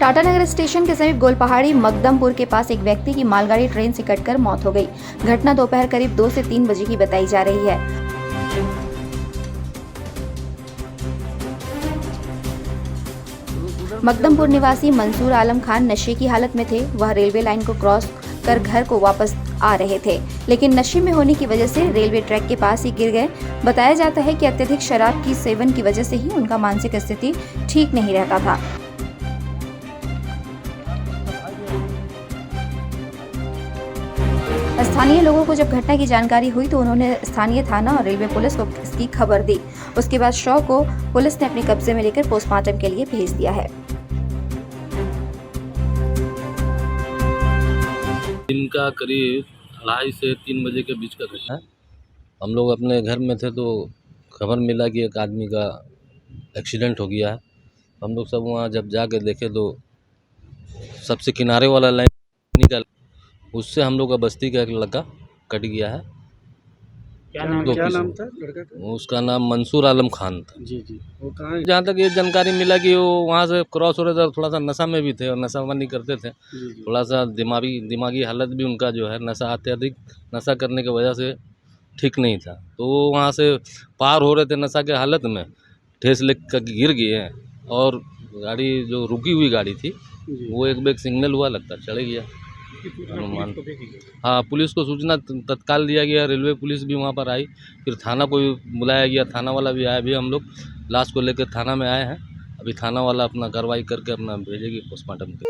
Tatanagar station के समीप गोलपहाड़ी मकदमपुर के पास एक व्यक्ति की मालगाड़ी ट्रेन से कटकर मौत हो गई। घटना दोपहर करीब 2 से 3 बजे की बताई जा रही है। मकदमपुर निवासी मंसूर आलम खान नशे की हालत में थे। वह रेलवे लाइन को क्रॉस कर घर को वापस आ रहे थे, लेकिन नशे में होने की वजह से रेलवे ट्रैक के पास ही गिर गए। बताया जाता है कि अत्यधिक शराब की सेवन की वजह से ही उनका मानसिक स्थिति ठीक नहीं रहता था। स्थानीय लोगों को जब घटना की जानकारी हुई तो उन्होंने स्थानीय थाना और रेलवे पुलिस को इसकी खबर दी। उसके बाद शव को पुलिस ने अपने कब्जे में लेकर पोस्टमार्टम के लिए भेज दिया है। दिन का करीब 2:30 से 3 बजे के बीच का घटना है। हम लोग अपने घर में थे तो खबर मिला कि एक आदमी का एक्सीडेंट हो गया है। हम लोग सब वहाँ जब जाके देखे तो सबसे किनारे वाला लाइन निकल, उससे हम लोग का बस्ती का एक लड़का कट गया है। क्या नाम था लड़का का? उसका नाम मंसूर आलम खान था। जी जी, वो कहाँ है? जहाँ तक ये जानकारी मिला कि वो वहाँ से क्रॉस हो रहे थे, थोड़ा सा नशा में भी थे और नशा नहीं करते थे। जी जी, थोड़ा सा दिमागी हालत भी उनका जो है नशा अत्यधिक नशा करने की वजह से ठीक नहीं था। तो वो वहाँ से पार हो रहे थे नशा के हालत में, ठेस लग कर गिर गए हैं और गाड़ी जो रुकी हुई गाड़ी थी जी। वो एक बैग सिग्नल हुआ लगता चढ़ गया अनुमान। पुलिस को देखी गई। हाँ, पुलिस को सूचना तत्काल दिया गया। रेलवे पुलिस भी वहाँ पर आई, फिर थाना को भी बुलाया गया, थाना वाला भी आया। अभी हम लोग लाश को लेकर थाना में आए हैं। अभी थाना वाला अपना कार्रवाई करके अपना भेजेगी पोस्टमार्टम के।